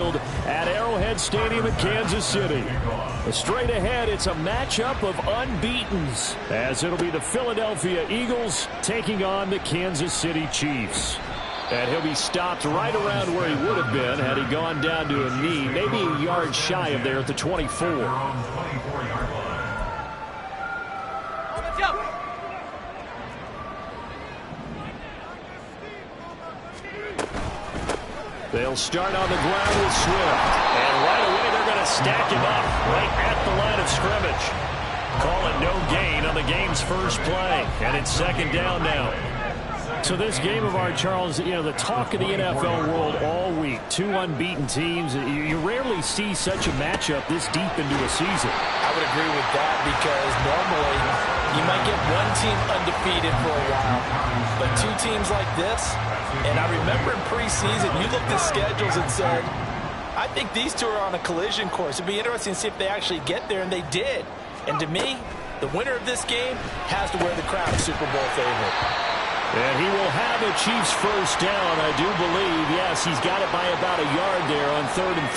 at Arrowhead Stadium in Kansas City. Straight ahead, it's a matchup of unbeatens, as it'll be the Philadelphia Eagles taking on the Kansas City Chiefs. And he'll be stopped right around where he would have been had he gone down to a knee, maybe a yard shy of there at the 24. They'll start on the ground with Swift. And right away, they're going to stack him up right at the line of scrimmage. Call it no gain on the game's first play. And it's second down now. So this game of ours, Charles, you know, the talk of the NFL world all week. Two unbeaten teams. You rarely see such a matchup this deep into a season. I would agree with that because normally you might get one team undefeated for a while. But two teams like this, and I remember in preseason, you looked at schedules and said, I think these two are on a collision course. It'd be interesting to see if they actually get there, and they did. And to me, the winner of this game has to wear the crown of Super Bowl favorite. And he will have the Chiefs first down, I do believe. Yes, he's got it by about a yard there on 3rd and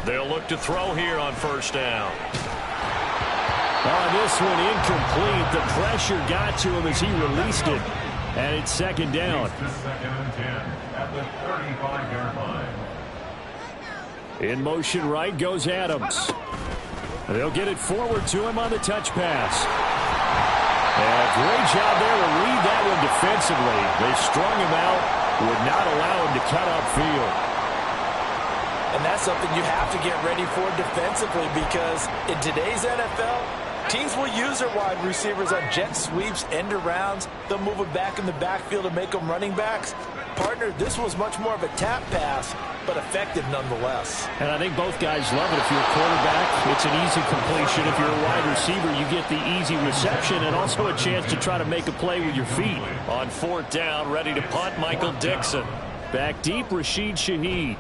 3. They'll look to throw here on first down. On this one, incomplete. The pressure got to him as he released it. And it's second down. Second and 10 at the 35-yard line. In motion right goes Adams. They'll get it forward to him on the touch pass. And a great job there to read that one defensively. They strung him out, would not allow him to cut upfield. And that's something you have to get ready for defensively because in today's NFL, teams will use their wide receivers on jet sweeps, end arounds. They'll move it back in the backfield and make them running backs. Partner, this was much more of a tap pass, but effective nonetheless. And I think both guys love it. If you're a quarterback, it's an easy completion. If you're a wide receiver, you get the easy reception and also a chance to try to make a play with your feet. On 4th down, ready to punt, Michael Dixon. Back deep, Rashid Shaheed.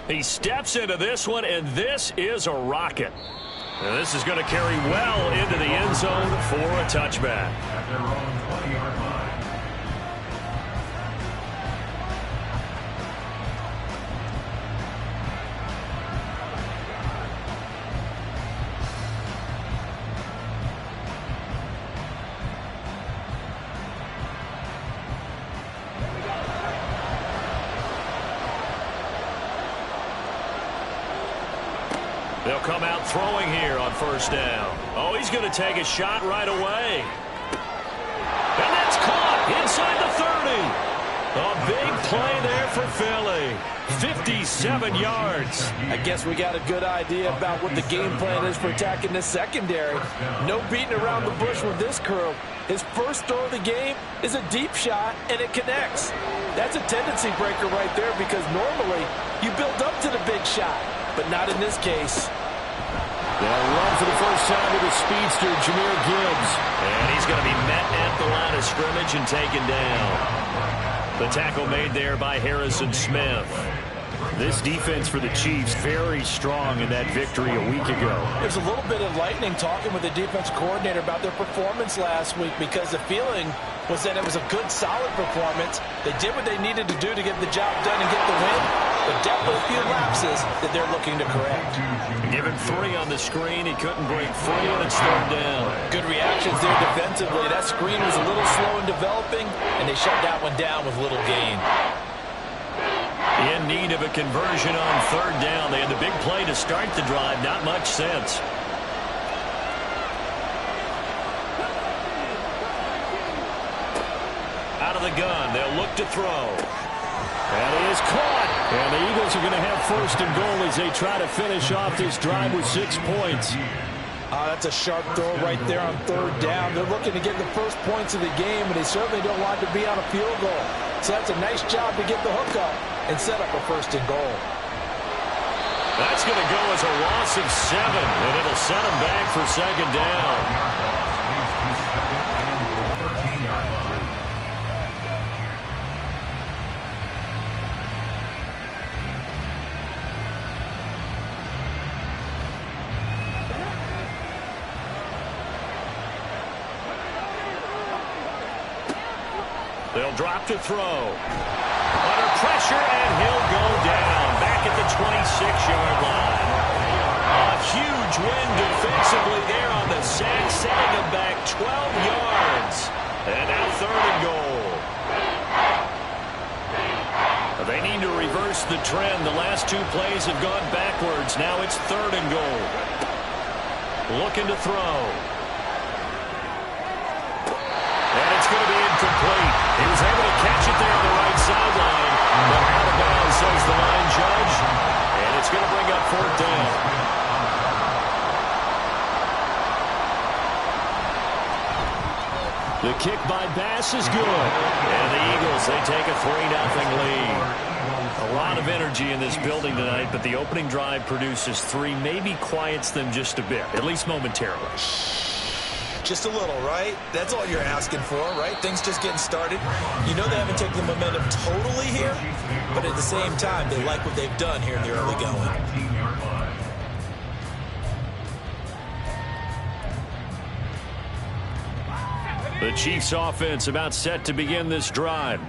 He steps into this one, and this is a rocket. And this is going to carry well into the end zone for a touchback. At their own 20-yard line. They'll come out throwing here on first down. Oh, he's going to take a shot right away. And that's caught inside the 30. A big play there for Philly. 57 yards. I guess we got a good idea about what the game plan is for attacking this secondary. No beating around the bush with this crew. His first throw of the game is a deep shot, and it connects. That's a tendency breaker right there because normally you build up to the big shot, but not in this case. They'll run for the first time with the speedster, Jahmyr Gibbs. And he's going to be met at the line of scrimmage and taken down. The tackle made there by Harrison Smith. This defense for the Chiefs very strong in that victory a week ago. There's a little bit of lightning talking with the defense coordinator about their performance last week because the feeling was that it was a good, solid performance. They did what they needed to do to get the job done and get the win, but definitely a few lapses that they're looking to correct. Given 3 on the screen, he couldn't break free, and it's 3rd down. Good reactions there defensively. That screen was a little slow in developing, and they shut that one down with little gain. In need of a conversion on 3rd down. They had the big play to start the drive. Not much sense. Out of the gun. They'll look to throw. And he is caught. And the Eagles are going to have 1st and goal as they try to finish off this drive with 6 points. That's a sharp throw right there on 3rd down. They're looking to get the first points of the game, and they certainly don't want to be on a field goal. So that's a nice job to get the hook up and set up a 1st and goal. That's going to go as a loss of 7, and it'll set them back for 2nd down. They'll They'll drop to throw. Under pressure, and he'll go down. Back at the 26-yard line. A huge win defensively there on the sack, setting him back 12 yards. And now 3rd and goal. They need to reverse the trend. The last 2 plays have gone backwards. Now it's 3rd and goal. Looking to throw. And it's going to be incomplete. He was able to catch it there on the right sideline. But out of bounds, says the line judge. And it's going to bring up 4th down. The kick by Bass is good. And the Eagles, they take a 3-0 lead. A lot of energy in this building tonight, but the opening drive produces 3, maybe quiets them just a bit, at least momentarily. Just a little, right? That's all you're asking for, right? Things just getting started. You know they haven't taken the momentum totally here, but at the same time, they like what they've done here in the early going. The Chiefs offense about set to begin this drive.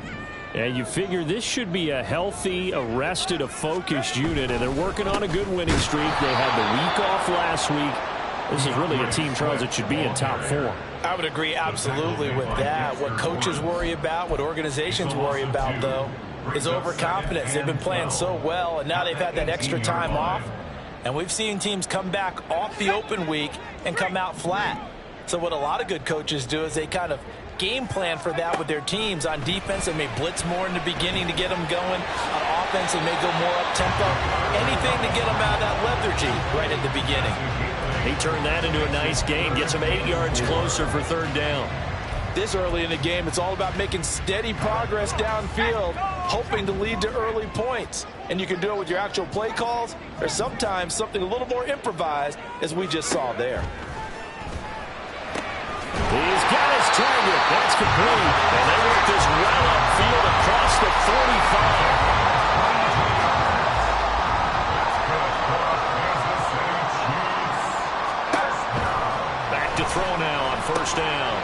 And you figure this should be a healthy, a rested, a focused unit, and they're working on a good winning streak. They had the week off last week. This is really a team, Charles, that should be in top form. I would agree absolutely with that. What coaches worry about, what organizations worry about, though, is overconfidence. They've been playing so well, and now they've had that extra time off. And we've seen teams come back off the open week and come out flat. So what a lot of good coaches do is they kind of game plan for that with their teams. On defense, they may blitz more in the beginning to get them going. On offense, they may go more up-tempo. Anything to get them out of that lethargy right at the beginning. He turned that into a nice gain, gets him 8 yards closer for 3rd down. This early in the game, it's all about making steady progress downfield, hoping to lead to early points. And you can do it with your actual play calls, or sometimes something a little more improvised, as we just saw there. He's got his target. That's complete. And they work this well upfield across the 45. Back to throw now on 1st down.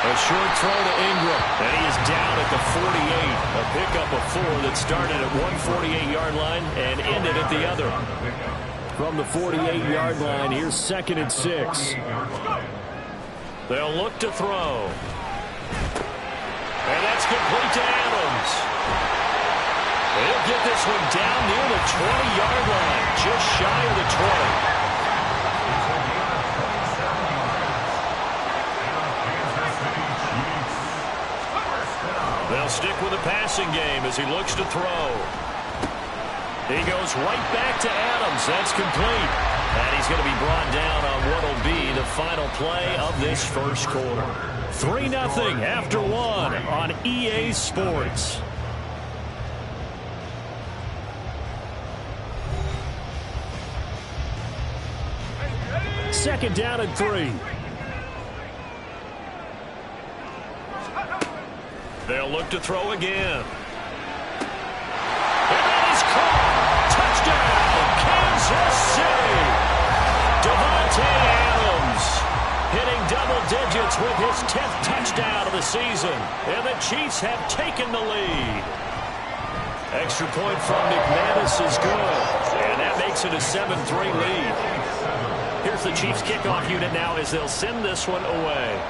A short throw to Ingram. And he is down at the 48. A pickup of 4 that started at one 48-yard line and ended at the other. From the 48-yard line, here's 2nd and 6. They'll look to throw. And that's complete to Adams. He'll get this one down near the 20-yard line, just shy of the 20. They'll stick with the passing game as he looks to throw. He goes right back to Adams. That's complete. And he's going to be brought down on what will be the final play of this first quarter. 3-0 after 1 on EA Sports. Second down and 3. They'll look to throw again. And that is caught. Touchdown, Kansas City. Davante Adams hitting double digits with his 10th touchdown of the season. And the Chiefs have taken the lead. Extra point from McManus is good. And that makes it a 7-3 lead. Here's the Chiefs kickoff unit now as they'll send this one away.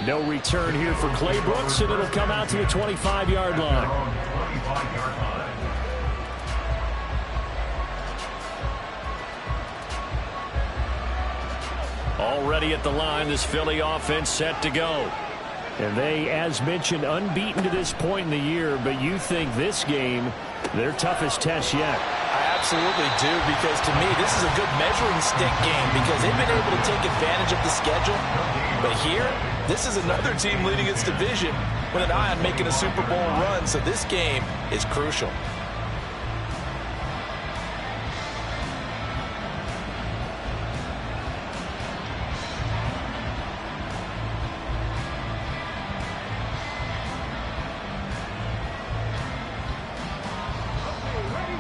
No return here for Clay Brooks, and it'll come out to the 25-yard line. Already at the line, this Philly offense set to go. And they, as mentioned, unbeaten to this point in the year, but you think this game, their toughest test yet. I absolutely do, because to me, this is a good measuring stick game because they've been able to take advantage of the schedule. But here, this is another team leading its division with an eye on making a Super Bowl run, so this game is crucial.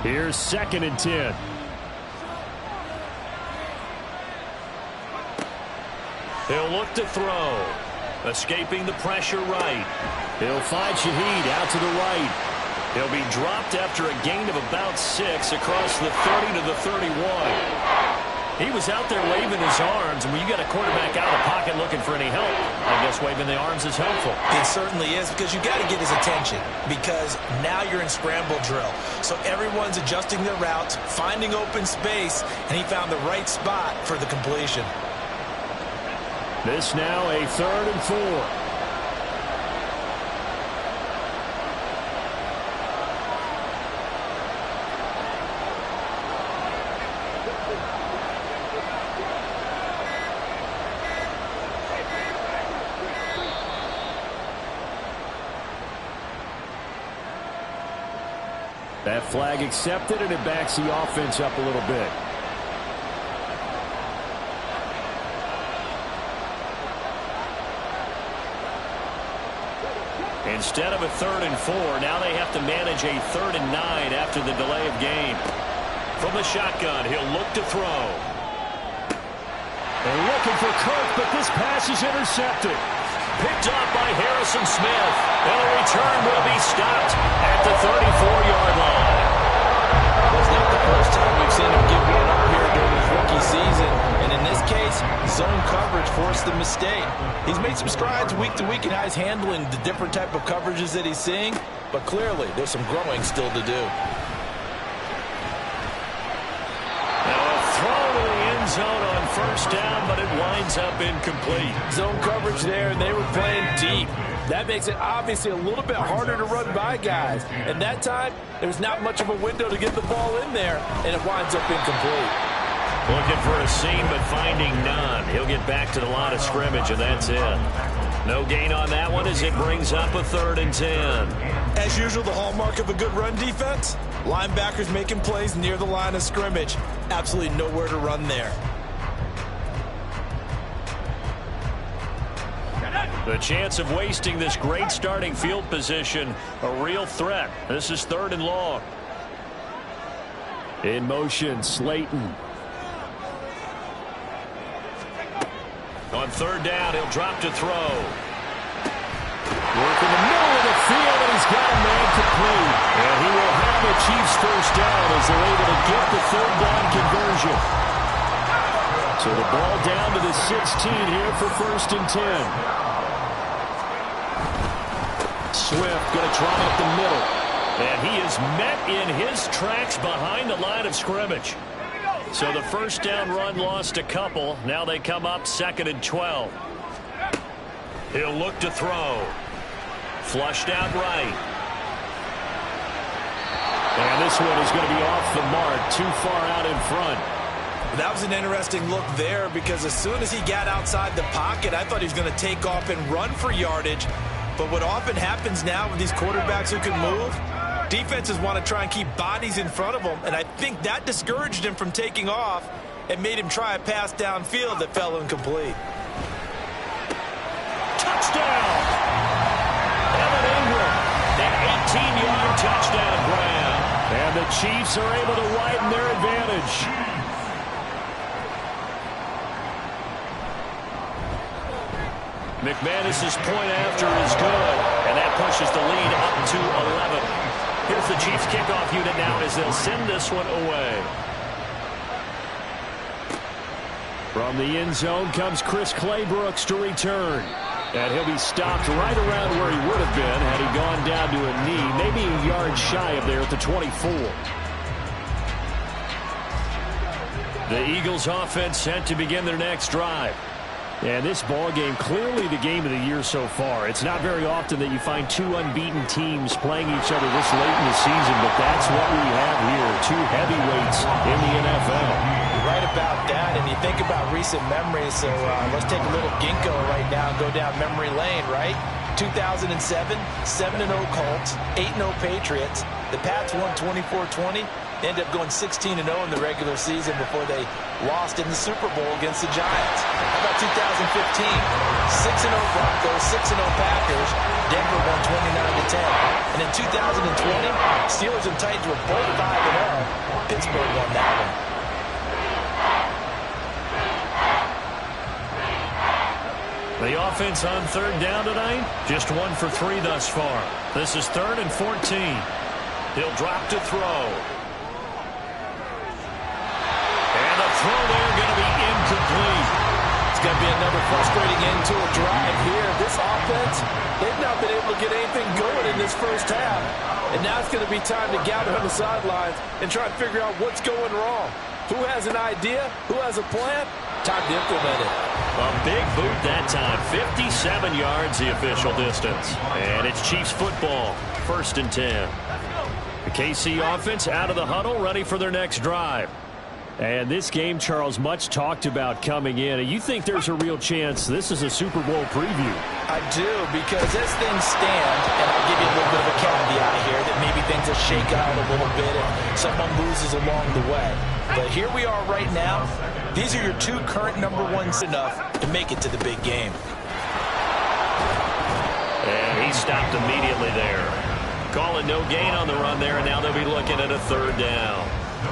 Here's 2nd and 10. He'll look to throw. Escaping the pressure right. He'll find Shaheed out to the right. He'll be dropped after a gain of about 6 across the 30 to the 31. He was out there waving his arms, and when you got a quarterback out of the pocket looking for any help, I guess waving the arms is helpful. It certainly is, because you got to get his attention, because now you're in scramble drill. So everyone's adjusting their routes, finding open space, and he found the right spot for the completion. This now a 3rd and 4. That flag accepted, and it backs the offense up a little bit. Instead of a 3rd and 4, now they have to manage a 3rd and 9 after the delay of game. From the shotgun, he'll look to throw. They're looking for Kirk, but this pass is intercepted. Picked off by Harrison Smith. And the return will be stopped at the 34-yard line. It's not the first time we've seen him give one up here during his rookie season. And in this case, zone coverage forced the mistake. He's made some strides week to week in how he's handling the different type of coverages that he's seeing. But clearly, there's some growing still to do. Zone on first down, but it winds up incomplete. Zone coverage there, and they were playing deep. That makes it obviously a little bit harder to run by guys. And that time, there's not much of a window to get the ball in there, and it winds up incomplete. Looking for a seam, but finding none. He'll get back to the line of scrimmage, and that's it. No gain on that one as it brings up a 3rd and 10. As usual, the hallmark of a good run defense, linebackers making plays near the line of scrimmage. Absolutely nowhere to run there. The chance of wasting this great starting field position, a real threat. This is 3rd and long. In motion, Slayton. On 3rd down, he'll drop to throw. Work in the middle of the field, and he's got a man complete. And he will have the Chiefs first down as they're able to get the 3rd down conversion. So the ball down to the 16 here for 1st and 10. Swift going to try up the middle. And he is met in his tracks behind the line of scrimmage. So the first down run lost a couple. Now they come up 2nd and 12. He'll look to throw. Flushed out right. And this one is going to be off the mark, too far out in front. That was an interesting look there, because as soon as he got outside the pocket, I thought he was going to take off and run for yardage. But what often happens now with these quarterbacks who can move, defenses want to try and keep bodies in front of them, and I think that discouraged him from taking off and made him try a pass downfield that fell incomplete. Touchdown! Evan Ingram, an 18-yard touchdown grab. And the Chiefs are able to widen their advantage. McManus's point after is good, and that pushes the lead up to 11. Here's the Chiefs kickoff unit now as they'll send this one away. From the end zone comes Chris Claybrooks to return. And he'll be stopped right around where he would have been had he gone down to a knee, maybe a yard shy of there at the 24. The Eagles offense set to begin their next drive. And this ball game, clearly the game of the year so far. It's not very often that you find two unbeaten teams playing each other this late in the season, but that's what we have here. Two heavyweights in the NFL. You're right about that, and you think about recent memories, so let's take a little ginkgo right now and go down memory lane, right? 2007, 7-0 Colts, 8-0 Patriots. The Pats won 24-20. They ended up going 16-0 in the regular season before they lost in the Super Bowl against the Giants. How about 2015? 6-0 Broncos, 6-0 Packers. Denver won 29-10. And in 2020, Steelers and Titans were both 5-0. Pittsburgh won that one. The offense on third down tonight, just 1 for 3 thus far. This is 3rd and 14. He'll drop to throw. And the throw there going to be incomplete. It's going to be another frustrating end to a drive here. This offense, they've not been able to get anything going in this first half. And now it's going to be time to gather on the sidelines and try to figure out what's going wrong. Who has an idea? Who has a plan? Time to implement it. A big boot that time. 57 yards the official distance. And it's Chiefs football. 1st and 10. The KC offense out of the huddle, ready for their next drive. And this game, Charles, much talked about coming in. And you think there's a real chance this is a Super Bowl preview? I do, because as things stand, and I'll give you a little bit of a caveat here, that maybe things will shake out a little bit and someone loses along the way. But here we are right now. These are your 2 current number 1s enough to make it to the big game. And he stopped immediately there. Calling no gain on the run there, and now they'll be looking at a 3rd down.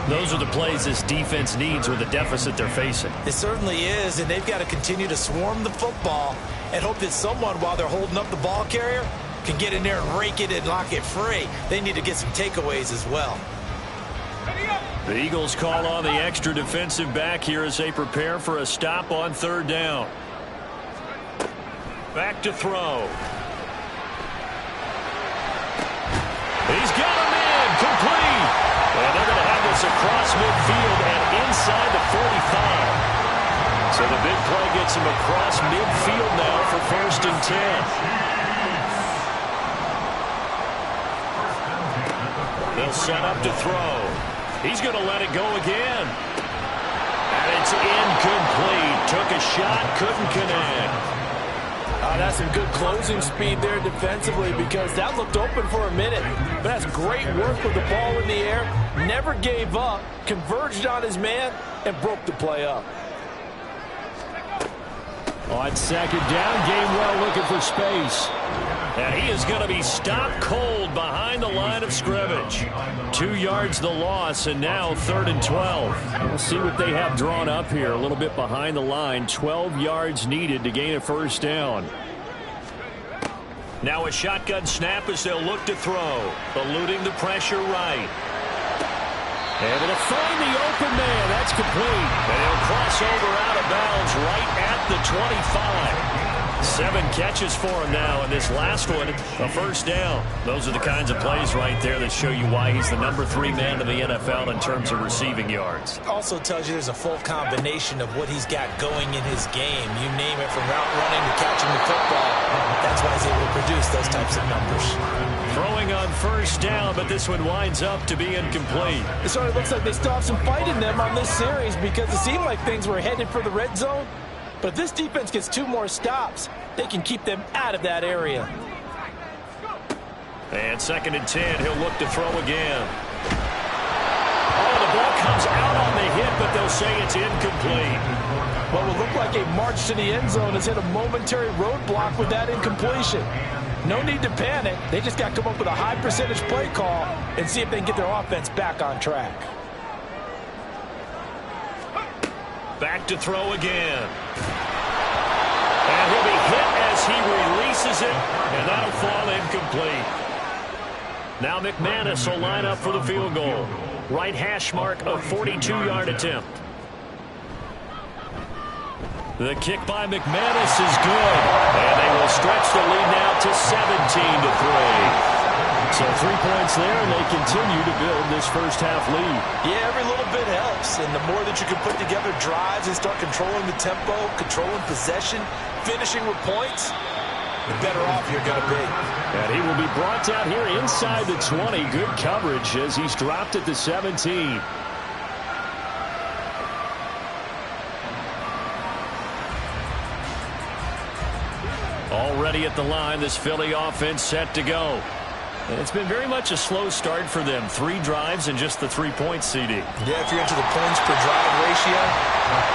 Those are the plays this defense needs with the deficit they're facing. It certainly is, and they've got to continue to swarm the football and hope that someone, while they're holding up the ball carrier, can get in there and rake it and lock it free. They need to get some takeaways as well. The Eagles call on the extra defensive back here as they prepare for a stop on 3rd down. Back to throw. He's got him in, complete. And they're going to have this across midfield and inside the 45. So the big play gets him across midfield now for 1st and 10. They'll set up to throw. He's going to let it go again. And it's incomplete. Took a shot, couldn't connect. That's some good closing speed there defensively, because that looked open for a minute. But that's great work with the ball in the air. Never gave up, converged on his man, and broke the play up. On 2nd down, Gainwell looking for space. And he is going to be stopped cold behind the line of scrimmage. 2 yards the loss, and now 3rd and 12. We'll see what they have drawn up here. A little bit behind the line. 12 yards needed to gain a 1st down. Now a shotgun snap as they'll look to throw. Eluding the pressure right. Able to find the open man. That's complete. And he'll cross over out of bounds right at the 25. 7 catches for him now, and this last one, a 1st down. Those are the kinds of plays right there that show you why he's the number 3 man in the NFL in terms of receiving yards. Also tells you there's a full combination of what he's got going in his game. You name it, from route running to catching the football. That's why he's able to produce those types of numbers. Throwing on 1st down, but this one winds up to be incomplete. It sort of looks like they still have some fight in them on this series, because it seemed like things were headed for the red zone. But if this defense gets 2 more stops, they can keep them out of that area. And 2nd and 10, he'll look to throw again. Oh, the ball comes out on the hit, but they'll say it's incomplete. What will look like a march to the end zone has hit a momentary roadblock with that incompletion. No need to panic. They just got to come up with a high percentage play call and see if they can get their offense back on track. Back to throw again. And he'll be hit as he releases it, and that'll fall incomplete. Now McManus will line up for the field goal. Right hash mark, a 42-yard attempt. The kick by McManus is good, and they will stretch the lead now to 17-3. So 3 points there, and they continue to build this first half lead. Yeah, every little bit helps, and the more that you can put together drives and start controlling the tempo, controlling possession, finishing with points, the better off you're going to be. And he will be brought down here inside the 20. Good coverage as he's dropped at the 17. Already at the line, this Philly offense set to go. And it's been very much a slow start for them. 3 drives and just the 3-point CD. Yeah, if you're into the points per drive ratio,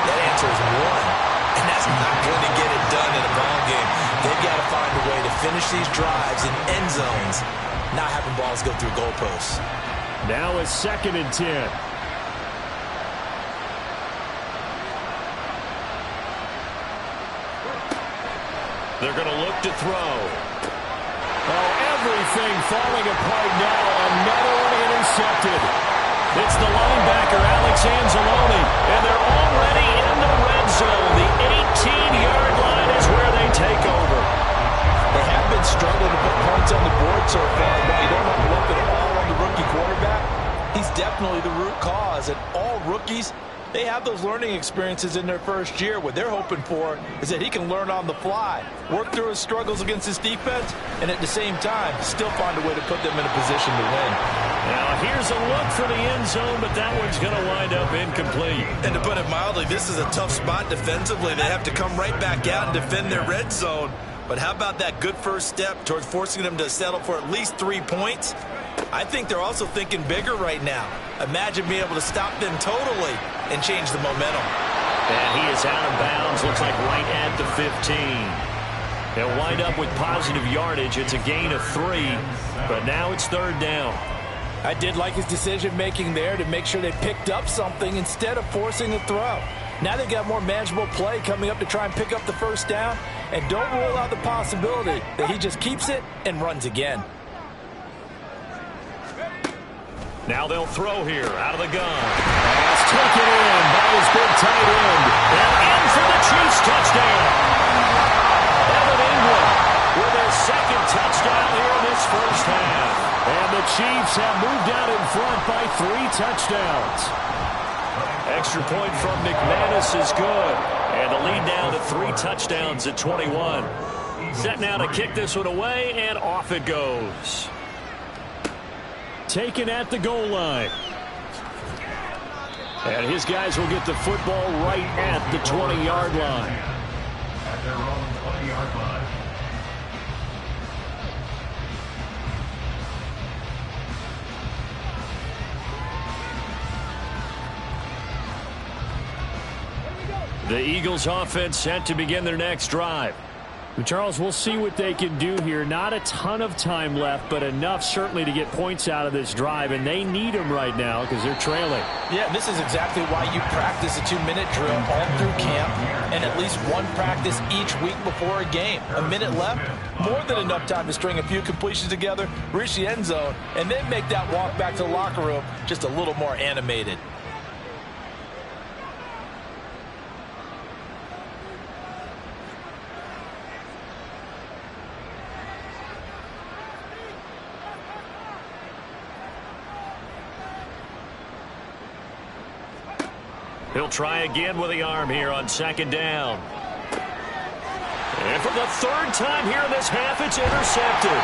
that answer is 1. And that's not going to get it done in a ball game. They've got to find a way to finish these drives in end zones, not having balls go through goalposts. Now a 2nd and 10. They're going to look to throw. Oh, everything falling apart now. Another one intercepted. It's the linebacker, Alex Anzalone, and they're already in the red zone. The 18-yard line is where they take over. They have been struggling to put points on the board so far, but you don't want to look at all on the rookie quarterback. He's definitely the root cause, and all rookies, they have those learning experiences in their first year. What they're hoping for is that he can learn on the fly, work through his struggles against his defense, and at the same time, still find a way to put them in a position to win. Now, here's a look for the end zone, but that one's going to wind up incomplete. And to put it mildly, this is a tough spot defensively. They have to come right back out and defend their red zone. But how about that good first step towards forcing them to settle for at least 3 points? I think they're also thinking bigger right now. Imagine being able to stop them totally and change the momentum. And he is out of bounds, looks like right at the 15. They'll wind up with positive yardage. It's a gain of 3, but now it's third down. I did like his decision-making there to make sure they picked up something instead of forcing a throw. Now they've got more manageable play coming up to try and pick up the first down, and don't rule out the possibility that he just keeps it and runs again. Now they'll throw here out of the gun. Pass taken in by his big tight end. And in for the Chiefs touchdown. Evan Ingram with their second touchdown here in this first half. And the Chiefs have moved out in front by 3 touchdowns. Extra point from McManus is good. And the lead down to 3 touchdowns at 21. Set now to kick this one away, and off it goes. Taken at the goal line. And his guys will get the football right at the 20-yard line. At their own 20-yard line. The Eagles offense set to begin their next drive. Charles, we'll see what they can do here. Not a ton of time left, but enough certainly to get points out of this drive, and they need them right now because they're trailing. Yeah, this is exactly why you practice a 2-minute drill all through camp and at least one practice each week before a game. A minute left, more than enough time to string a few completions together, reach the end zone, and then make that walk back to the locker room just a little more animated. He'll try again with the arm here on second down. And for the third time here in this half, it's intercepted.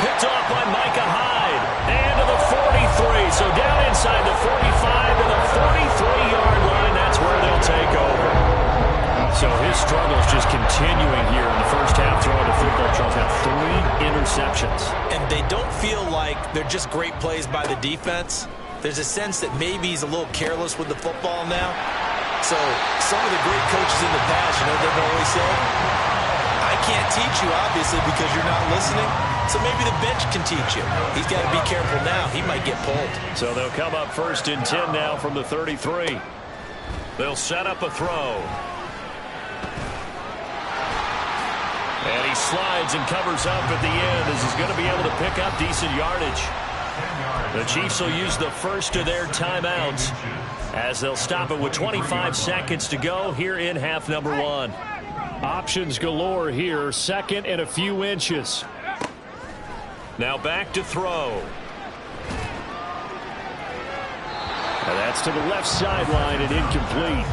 Picked off by Micah Hyde. And to the 43. So down inside the 45 to the 43-yard line. That's where they'll take over. So his struggles just continuing here in the first half throwing the football. Charles had 3 interceptions. And they don't feel like they're just great plays by the defense. There's a sense that maybe he's a little careless with the football now. So some of the great coaches in the past, you know, they've always said, I can't teach you, obviously, because you're not listening. So maybe the bench can teach you. He's got to be careful now. He might get pulled. So they'll come up first and 10 now from the 33. They'll set up a throw. And he slides and covers up at the end as he's going to be able to pick up decent yardage. The Chiefs will use the first of their timeouts as they'll stop it with 25 seconds to go here in half number 1. Options galore here. Second and a few inches. Now back to throw. And that's to the left sideline and incomplete.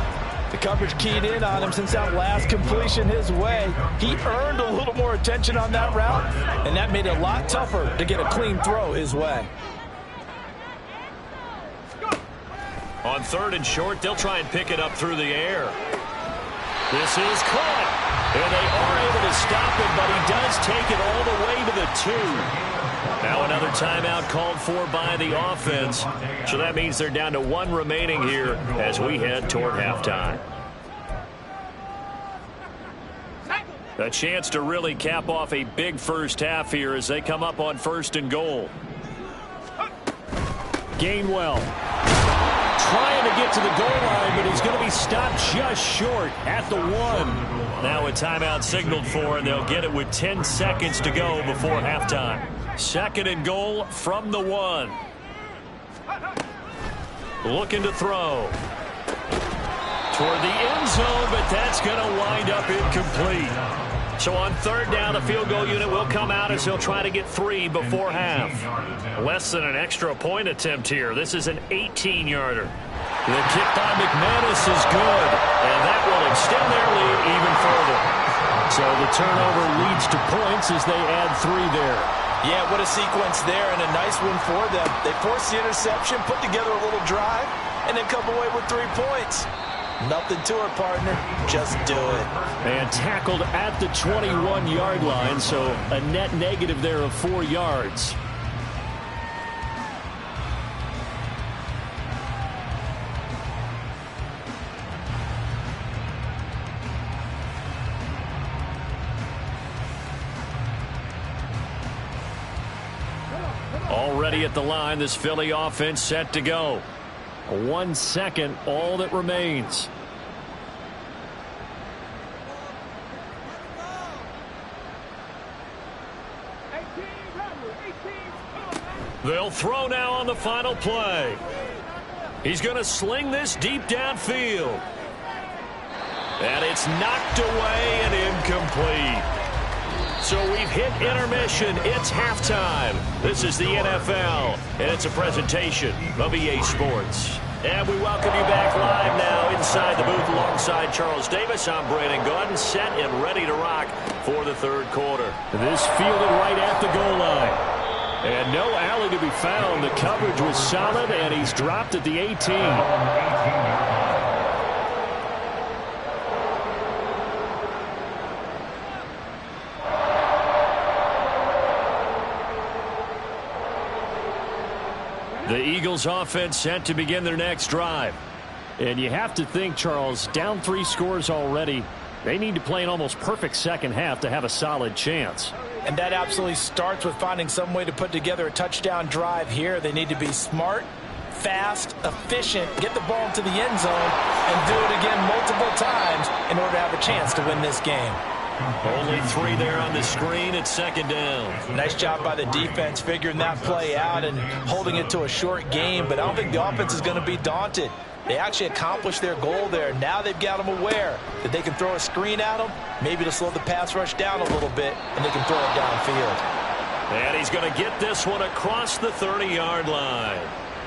The coverage keyed in on him since that last completion his way. He earned a little more attention on that route, and that made it a lot tougher to get a clean throw his way. On third and short, they'll try and pick it up through the air. This is caught. And they are able to stop him, but he does take it all the way to the 2. Now another timeout called for by the offense. So that means they're down to 1 remaining here as we head toward halftime. A chance to really cap off a big first half here as they come up on first and goal. Gainwell trying to get to the goal line, but he's going to be stopped just short at the 1. Now a timeout signaled for, and they'll get it with 10 seconds to go before halftime. Second and goal from the 1. Looking to throw. Toward the end zone, but that's going to wind up incomplete. So on third down, the field goal unit will come out as he'll try to get 3 before half. Less than an extra point attempt here. This is an 18-yarder. The kick by McManus is good, and that will extend their lead even further. So the turnover leads to points as they add 3 there. Yeah, what a sequence there, and a nice one for them. They forced the interception, put together a little drive, and then come away with 3 points. Nothing to it, partner. Just do it. And tackled at the 21-yard line, so a net negative there of 4 yards. Already at the line, this Philly offense set to go. 1 second, all that remains. They'll throw now on the final play. He's going to sling this deep downfield. And it's knocked away and incomplete. So we've hit intermission. It's halftime. This is the NFL, and it's a presentation of EA Sports. And we welcome you back live now inside the booth alongside Charles Davis. I'm Brandon Gordon, set and ready to rock for the third quarter. This fielded right at the goal line. And no alley to be found. The coverage was solid, and he's dropped at the 18. The Eagles offense set to begin their next drive. And you have to think, Charles, down 3 scores already. They need to play an almost perfect second half to have a solid chance. And that absolutely starts with finding some way to put together a touchdown drive here. They need to be smart, fast, efficient, get the ball into the end zone, and do it again multiple times in order to have a chance to win this game. Only 3 there on the screen at second down. Nice job by the defense figuring that play out and holding it to a short game, but I don't think the offense is going to be daunted. They actually accomplished their goal there. Now they've got them aware that they can throw a screen at them, maybe to slow the pass rush down a little bit, and they can throw it downfield. And he's going to get this one across the 30-yard line.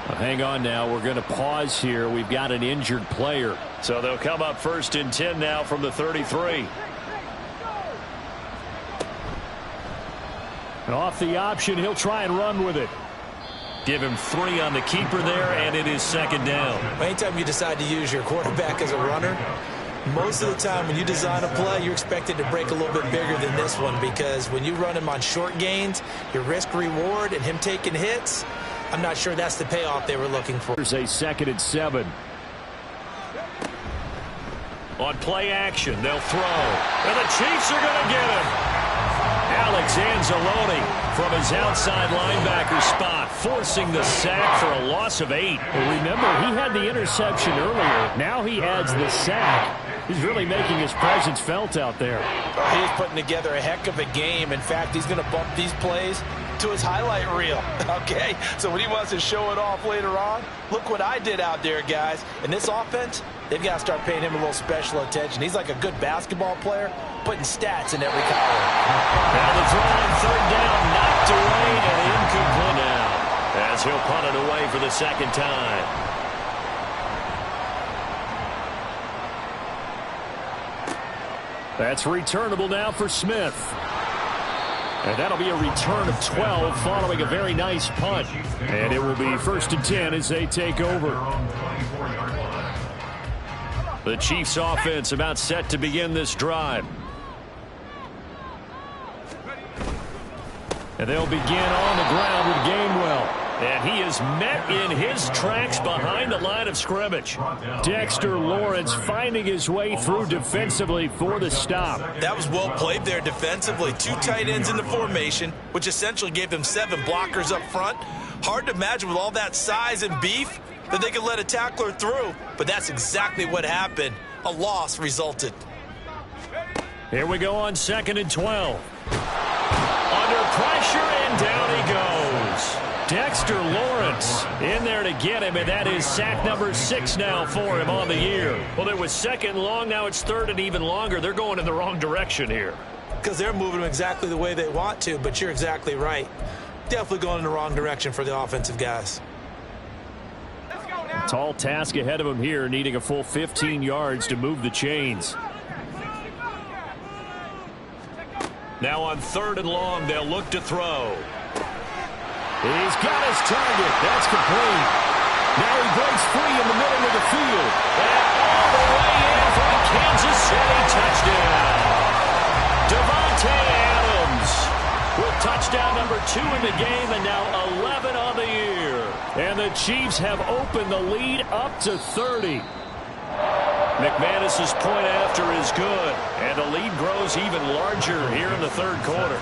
Well, hang on now. We're going to pause here. We've got an injured player. So they'll come up 1st and 10 now from the 33. And off the option, he'll try and run with it. Give him 3 on the keeper there, and it is second down. Anytime you decide to use your quarterback as a runner, most of the time when you design a play, you're expected to break a little bit bigger than this one, because when you run him on short gains, your risk-reward and him taking hits, I'm not sure that's the payoff they were looking for. There's a 2nd and 7. On play action, they'll throw. And the Chiefs are going to get him. Alex Anzalone from his outside linebacker spot, forcing the sack for a loss of 8. Well, remember, he had the interception earlier. Now he adds the sack. He's really making his presence felt out there. He's putting together a heck of a game. In fact, he's going to bump these plays to his highlight reel. Okay, so when he wants to show it off later on, look what I did out there, guys. And this offense, they've got to start paying him a little special attention. He's like a good basketball player, putting stats in every column. Now the throw on third down, knocked away and incomplete now, as he'll punt it away for the second time. That's returnable now for Smith. And that'll be a return of 12 following a very nice punt. And it will be 1st and 10 as they take over. The Chiefs offense about set to begin this drive. And they'll begin on the ground with Gainwell. And he is met in his tracks behind the line of scrimmage. Dexter Lawrence finding his way through defensively for the stop. That was well played there defensively. 2 tight ends in the formation, which essentially gave them 7 blockers up front. Hard to imagine with all that size and beef that they could let a tackler through. But that's exactly what happened. A loss resulted. Here we go on 2nd and 12. Under pressure, and down he goes. Dexter Lawrence in there to get him, and that is sack number 6 now for him on the year. Well, it was 2nd and long. Now it's 3rd and even longer. They're going in the wrong direction here. Because they're moving them exactly the way they want to, but you're exactly right. Definitely going in the wrong direction for the offensive guys. Tall task ahead of him here, needing a full 15 yards to move the chains. Now on 3rd and long, they'll look to throw. He's got his target. That's complete. Now he breaks free in the middle of the field. And all the way in for a Kansas City touchdown. Devontae Adams with touchdown number 2 in the game, and now 11 on the year. And the Chiefs have opened the lead up to 30. McManus's point after is good, and the lead grows even larger here in the 3rd quarter.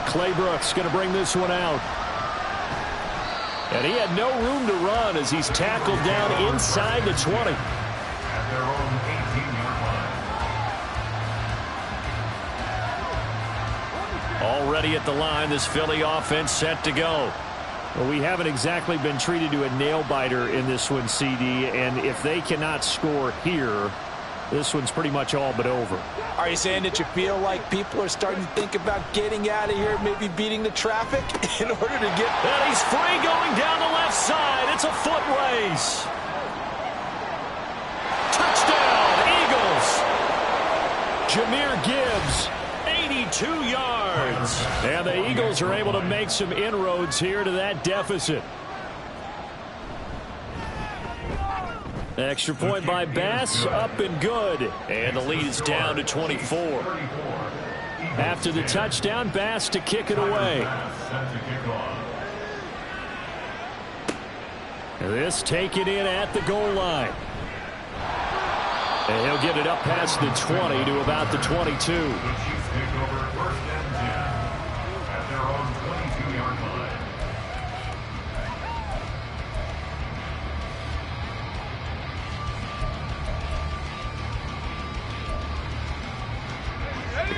Claybrooks going to bring this one out. And he had no room to run as he's tackled down inside the 20. At their own 18-yard line. Already at the line, this Philly offense set to go. Well, we haven't exactly been treated to a nail-biter in this one, CD, and if they cannot score here, this one's pretty much all but over. Are you saying that you feel like people are starting to think about getting out of here, maybe beating the traffic in order to get... And he's free going down the left side. It's a foot race. Touchdown, Eagles. Jahmyr Gibbs, 82 yards. And the Eagles are able to make some inroads here to that deficit. Extra point by Bass, up and good. And the lead is down to 24. After the touchdown, Bass to kick it away. This taken in at the goal line. And he'll get it up past the 20 to about the 22.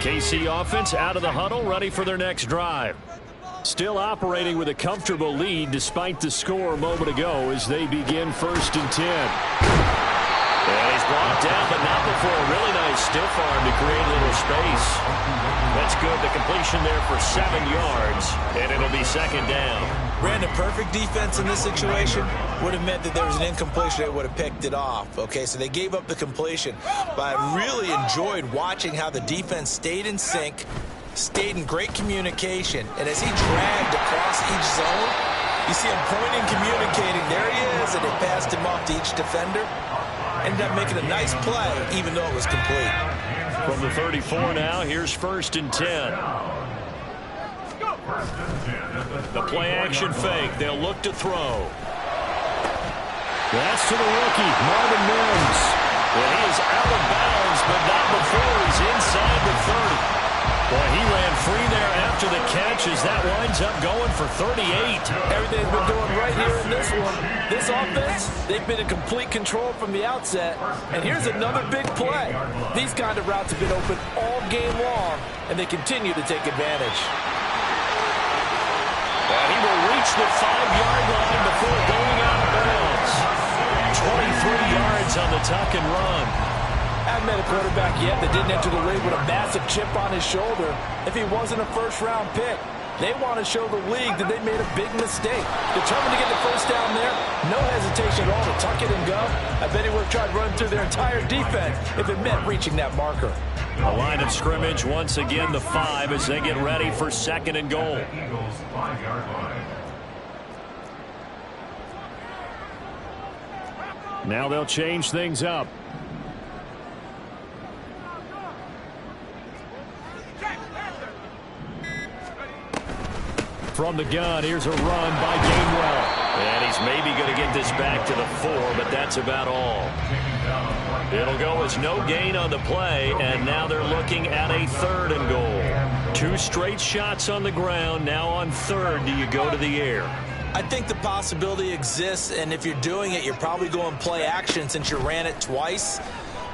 KC offense out of the huddle, ready for their next drive. Still operating with a comfortable lead despite the score a moment ago as they begin 1st and 10. And he's brought down, but not before a really nice stiff arm to create a little space. That's good. The completion there for 7 yards, and it'll be 2nd down. Ran a perfect defense in this situation. Would have meant that there was an incompletion. They would have picked it off. Okay, so they gave up the completion. But I really enjoyed watching how the defense stayed in sync, stayed in great communication. And as he dragged across each zone, you see him pointing, communicating. There he is, and they passed him off to each defender. Ended up making a nice play, even though it was complete. From the 34 now, here's 1st and 10. The play action fake. They'll look to throw. That's to the rookie, Marvin Mims. And he is out of bounds, but not before he's inside the 30. Boy, he ran free there after the catch as that winds up going for 38. Everything's been going right here in this one. This offense, they've been in complete control from the outset. And here's another big play. These kind of routes have been open all game long, and they continue to take advantage. And he will reach the 5-yard line before going out of bounds. 23 yards on the tuck and run. I haven't met a quarterback yet that didn't enter the league with a massive chip on his shoulder if he wasn't a first-round pick. They want to show the league that they made a big mistake. Determined to get the first down there, no hesitation at all to tuck it and go. I bet he would have tried running through their entire defense if it meant reaching that marker. A line of scrimmage, once again the 5 as they get ready for 2nd and goal. Eagles 5-yard line. Now they'll change things up. From the gun, here's a run by Gainwell. And he's maybe going to get this back to the 4, but that's about all. It'll go as no gain on the play, and now they're looking at a 3rd and goal. 2 straight shots on the ground. Now on 3rd, do you go to the air? I think the possibility exists, and if you're doing it, you're probably going play action since you ran it twice.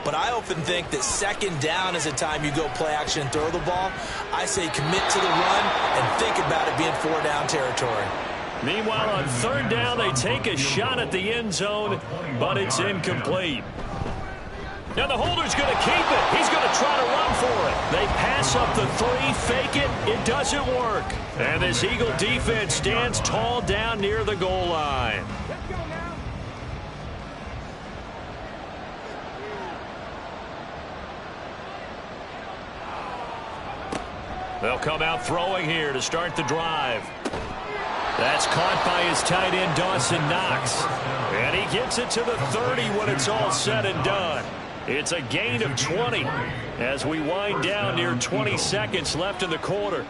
But I often think that second down is a time you go play action and throw the ball. I say commit to the run and think about it being 4-down territory. Meanwhile, on third down, they take a shot at the end zone, but it's incomplete. Now the holder's going to keep it. He's going to try to run for it. They pass up the 3, fake it. It doesn't work. And this Eagle defense stands tall down near the goal line. They'll come out throwing here to start the drive. That's caught by his tight end, Dawson Knox. And he gets it to the 30 when it's all said and done. It's a gain of 20 as we wind down near 20 seconds left in the quarter.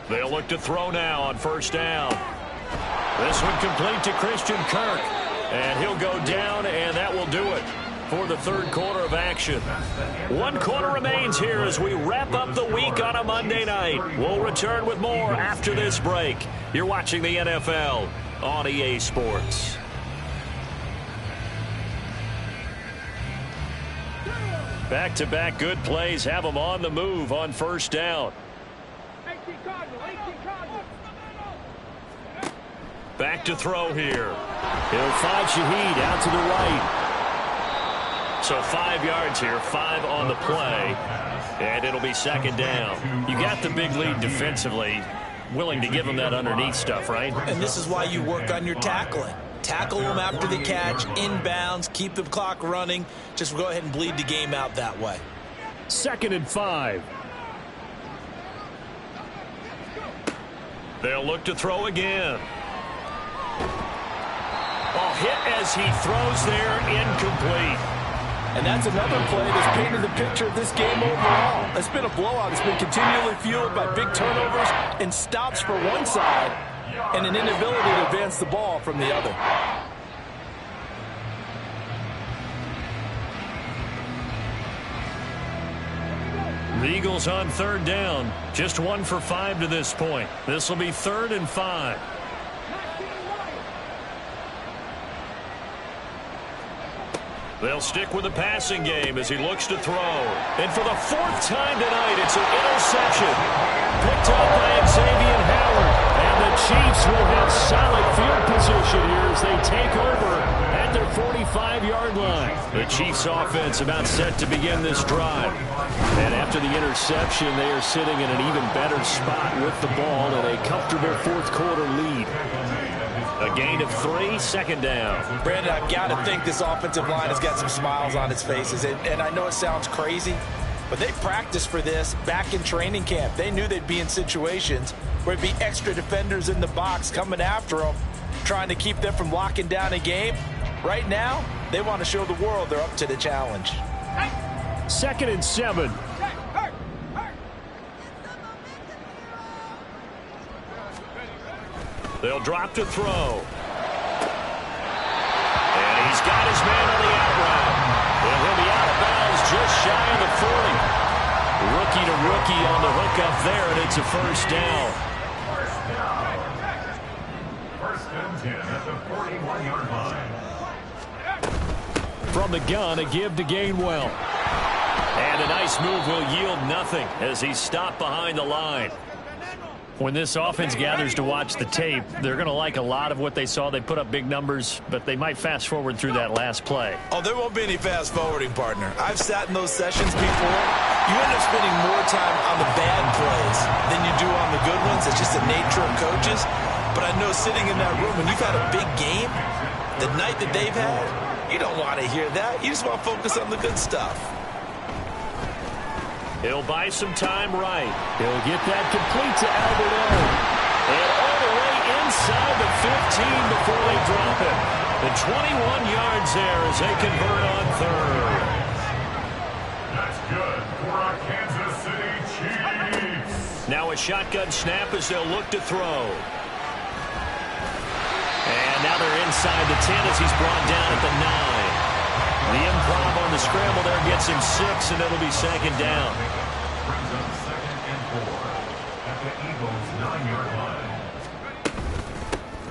They'll look to throw now on first down. This one complete to Christian Kirk. And he'll go down, and that will do it for the third quarter of action. 1 quarter remains here as we wrap up the week on a Monday night. We'll return with more after this break. You're watching the NFL on EA Sports. Back-to-back good plays have them on the move on first down. Back to throw here. He'll find Shaheed out to the right. So 5 yards here, 5 on the play, and it'll be second down. You got the big lead defensively, willing to give them that underneath stuff, right? And this is why you work on your tackling. Tackle them after the catch, inbounds, keep the clock running. Just go ahead and bleed the game out that way. 2nd and 5. They'll look to throw again. Ball hit as he throws there, incomplete. And that's another play that's painted the picture of this game overall. It's been a blowout. It's been continually fueled by big turnovers and stops for one side and an inability to advance the ball from the other. The Eagles on third down. Just 1 for 5 to this point. This will be 3rd and 5. They'll stick with the passing game as he looks to throw. And for the 4th time tonight, it's an interception. Picked up by Xavier Howard. And the Chiefs will have solid field position here as they take over at their 45-yard line. The Chiefs offense about set to begin this drive. And after the interception, they are sitting in an even better spot with the ball in a comfortable 4th quarter lead. A gain of 3, second down. Brandon, I've got to think this offensive line has got some smiles on its faces. And I know it sounds crazy, but they practiced for this back in training camp. They knew they'd be in situations where it'd be extra defenders in the box coming after them, trying to keep them from locking down a game. Right now, they want to show the world they're up to the challenge. 2nd and 7. They'll drop to throw. And he's got his man on the out route. And he'll be out of bounds just shy of the 40. Rookie to rookie on the hook up there, and it's a first down. First and 10 at the 41-yard line. From the gun, a give to Gainwell. And a nice move will yield nothing as he's stopped behind the line. When this offense gathers to watch the tape, they're going to like a lot of what they saw. They put up big numbers, but they might fast forward through that last play. Oh, there won't be any fast forwarding, partner. I've sat in those sessions before. You end up spending more time on the bad plays than you do on the good ones. It's just the nature of coaches. But I know sitting in that room, when you've had a big game, the night that they've had, you don't want to hear that. You just want to focus on the good stuff. He'll buy some time right. He'll get that complete to Albert O. And all the way inside the 15 before they drop it. The 21 yards there as they convert on third. That's good for our Kansas City Chiefs. Now a shotgun snap as they'll look to throw. And now they're inside the 10 as he's brought down at the 9. The improv on the scramble there gets him 6, and it'll be second down. At the Eagles' 9-yard line.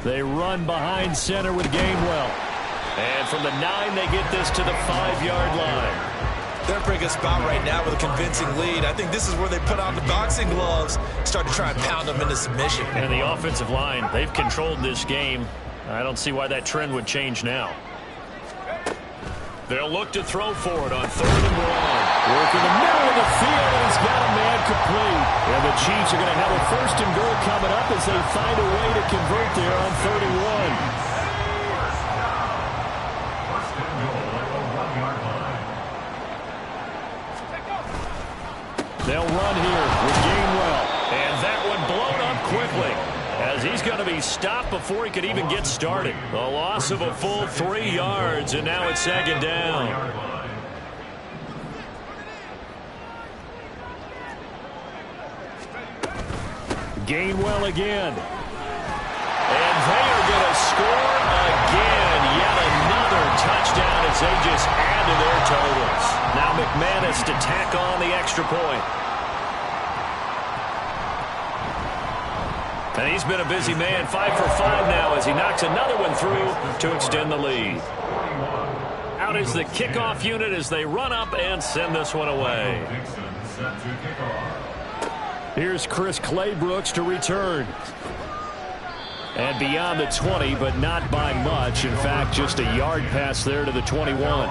They run behind center with Gainwell. And from the 9, they get this to the 5-yard line. They're in a spot right now with a convincing lead. I think this is where they put on the boxing gloves, start to try and pound them into submission. And the offensive line, they've controlled this game. I don't see why that trend would change now. They'll look to throw for it on 3rd and long. Work in the middle of the field, and he's got a man complete. And the Chiefs are going to have a 1st and goal coming up as they find a way to convert there on 3rd and 1. They'll run here with Gainwell. And that one blown up quickly as he's going to be stopped before he could even get started. A loss of a full 3 yards, and now it's 2nd down. Gainwell again. And they are going to score again. Yet another touchdown as they just add to their totals. Now McManus to tack on the extra point. And he's been a busy man, 5 for 5 now as he knocks another one through to extend the lead. Out is the kickoff unit as they run up and send this one away. Here's Chris Claybrooks to return. And beyond the 20, but not by much. In fact, just a yard pass there to the 21.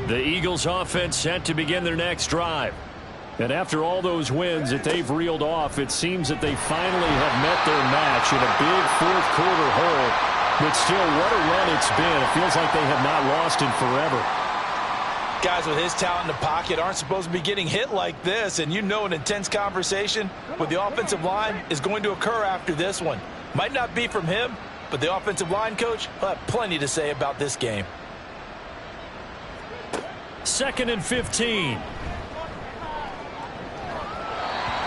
The Eagles offense set to begin their next drive. And after all those wins that they've reeled off, it seems that they finally have met their match in a big 4th quarter hole. But still, what a run it's been. It feels like they have not lost in forever. Guys with his talent in the pocket aren't supposed to be getting hit like this. And you know an intense conversation with the offensive line is going to occur after this one. Might not be from him, but the offensive line coach will have plenty to say about this game. 2nd and 15.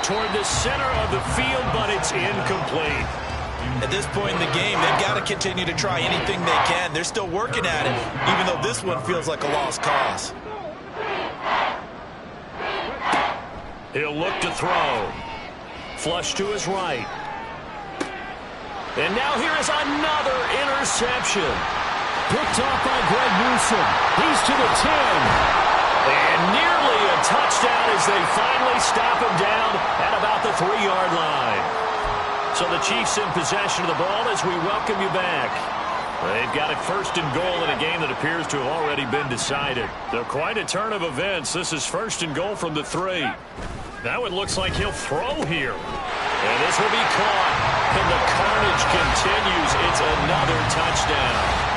Toward the center of the field, but it's incomplete. At this point in the game, they've got to continue to try anything they can. They're still working at it, even though this one feels like a lost cause. He'll look to throw. Flush to his right. And now here is another interception. Picked off by Greg Newsome. He's to the 10. And nearly a touchdown as they finally stop him down at about the 3-yard line. So the Chiefs in possession of the ball as we welcome you back. They've got it 1st and goal in a game that appears to have already been decided. They're quite a turn of events. This is 1st and goal from the 3. Now it looks like he'll throw here. And this will be caught. And the carnage continues. It's another touchdown.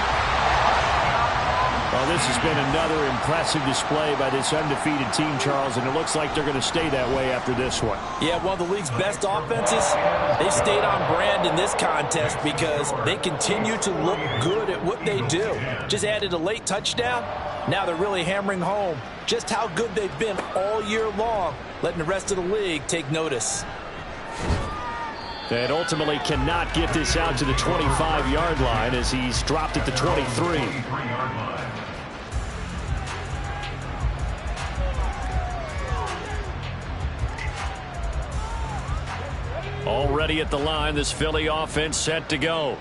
Well, this has been another impressive display by this undefeated team, Charles, and it looks like they're going to stay that way after this one. Yeah, one of the league's best offenses. They've stayed on brand in this contest because they continue to look good at what they do. Just added a late touchdown. Now they're really hammering home just how good they've been all year long, letting the rest of the league take notice. And ultimately cannot get this out to the 25-yard line as he's dropped at the 23. Already at the line, this Philly offense set to go.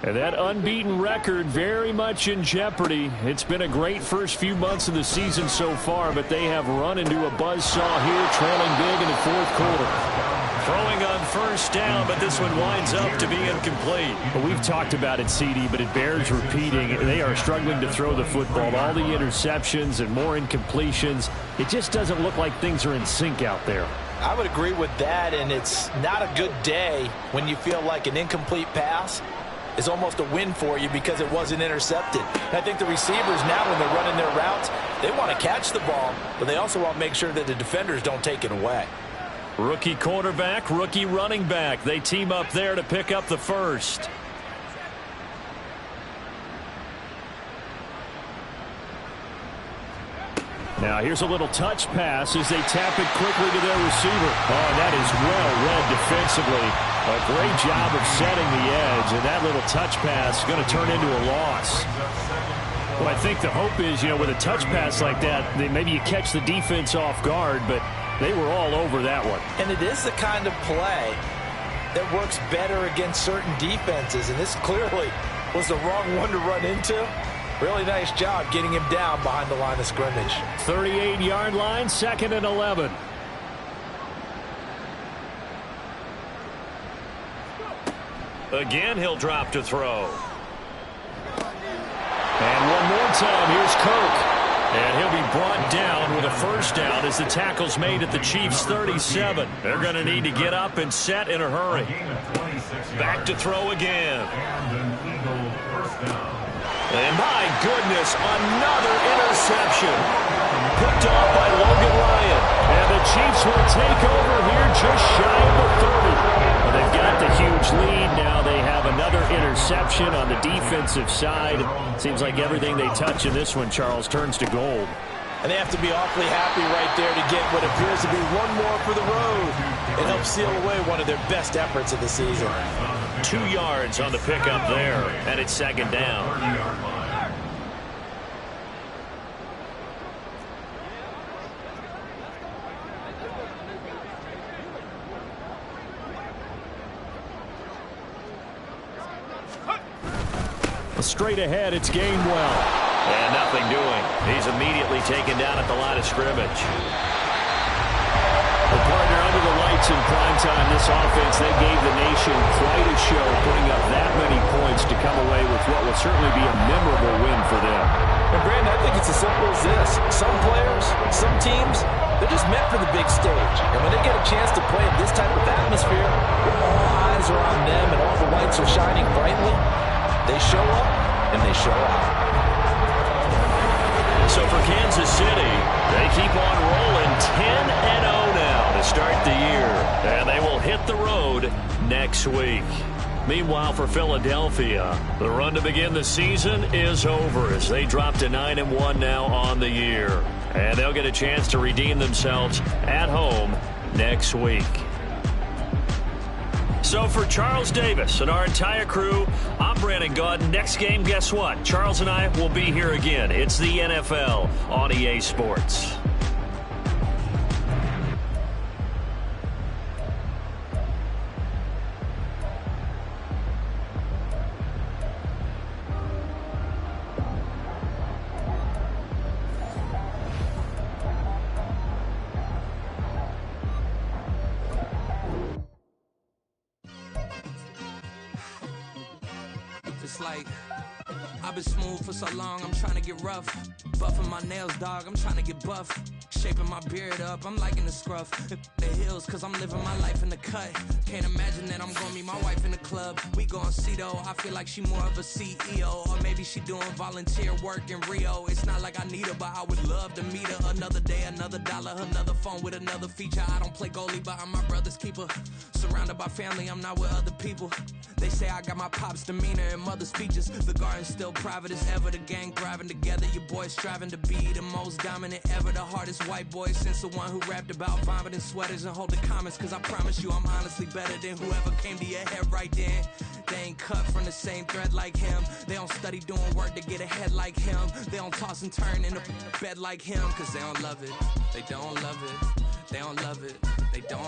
And that unbeaten record very much in jeopardy. It's been a great first few months of the season so far, but they have run into a buzzsaw here, trailing big in the 4th quarter. Throwing on 1st down, but this one winds up to be incomplete. Well, we've talked about it, CD, but it bears repeating. They are struggling to throw the football. All the interceptions and more incompletions. It just doesn't look like things are in sync out there. I would agree with that, and it's not a good day when you feel like an incomplete pass is almost a win for you because it wasn't intercepted. And I think the receivers now, when they're running their routes, they want to catch the ball, but they also want to make sure that the defenders don't take it away. Rookie quarterback, rookie running back. They team up there to pick up the 1st. Now here's a little touch pass as they tap it quickly to their receiver. Oh, that is well read defensively. A great job of setting the edge, and that little touch pass is going to turn into a loss. Well, I think the hope is, with a touch pass like that, maybe you catch the defense off guard, but they were all over that one. And it is the kind of play that works better against certain defenses, and this clearly was the wrong one to run into. Really nice job getting him down behind the line of scrimmage. 38-yard line, 2nd and 11. Again, he'll drop to throw. And one more time, here's Kirk. And he'll be brought down with a first down as the tackle's made at the Chiefs' 37. They're going to need to get up and set in a hurry. Back to throw again. And my goodness, another interception. Picked off by Logan Ryan. And the Chiefs will take over here just shy of the 30. Well, they've got the huge lead. Now they have another interception on the defensive side. Seems like everything they touch in this one, Charles, turns to gold. And they have to be awfully happy right there to get what appears to be one more for the road. It helps seal away one of their best efforts of the season. 2 yards on the pickup there, and it's 2nd down. Straight ahead, it's Gainwell. And nothing doing. He's immediately taken down at the line of scrimmage. The partner under the lights in primetime, this offense, they gave the nation quite a show, putting up that many points to come away with what will certainly be a memorable win for them. And Brandon, I think it's as simple as this. Some players, some teams, they're just meant for the big stage. And when they get a chance to play in this type of atmosphere, where all eyes are on them and all the lights are shining brightly, they show up and they show out. So for Kansas City, they keep on rolling 10-0 now to start the year. And they will hit the road next week. Meanwhile, for Philadelphia, the run to begin the season is over as they drop to 9-1 now on the year. And they'll get a chance to redeem themselves at home next week. So for Charles Davis and our entire crew, I'm Brandon Gaudin. Next game, guess what? Charles and I will be here again. It's the NFL on EA Sports. It's like I've been smooth for so long, I'm trying to get rough. Buffing my nails, dog, I'm trying to get buff. Shaping my beard up, I'm liking the scruff. The hills, cause I'm living my life in the cut. Can't imagine that I'm gonna meet my wife in the club. We gon' see though, I feel like she more of a CEO. Or maybe she doing volunteer work in Rio. It's not like I need her, but I would love to meet her. Another day, another dollar, another phone with another feature. I don't play goalie, but I'm my brother's keeper. Surrounded by family, I'm not with other people. They say I got my pop's demeanor and mother's features. The garden's still private as ever, the gang thriving together. Your boys striving to be the most dominant ever. The hardest white boy since the one who rapped about vomiting sweaters and holding comments. Cause I promise you I'm honestly better than whoever came to your head right then. They ain't cut from the same thread like him. They don't study doing work to get ahead like him. They don't toss and turn in the bed like him. Cause they don't love it, they don't love it, they don't love it, they don't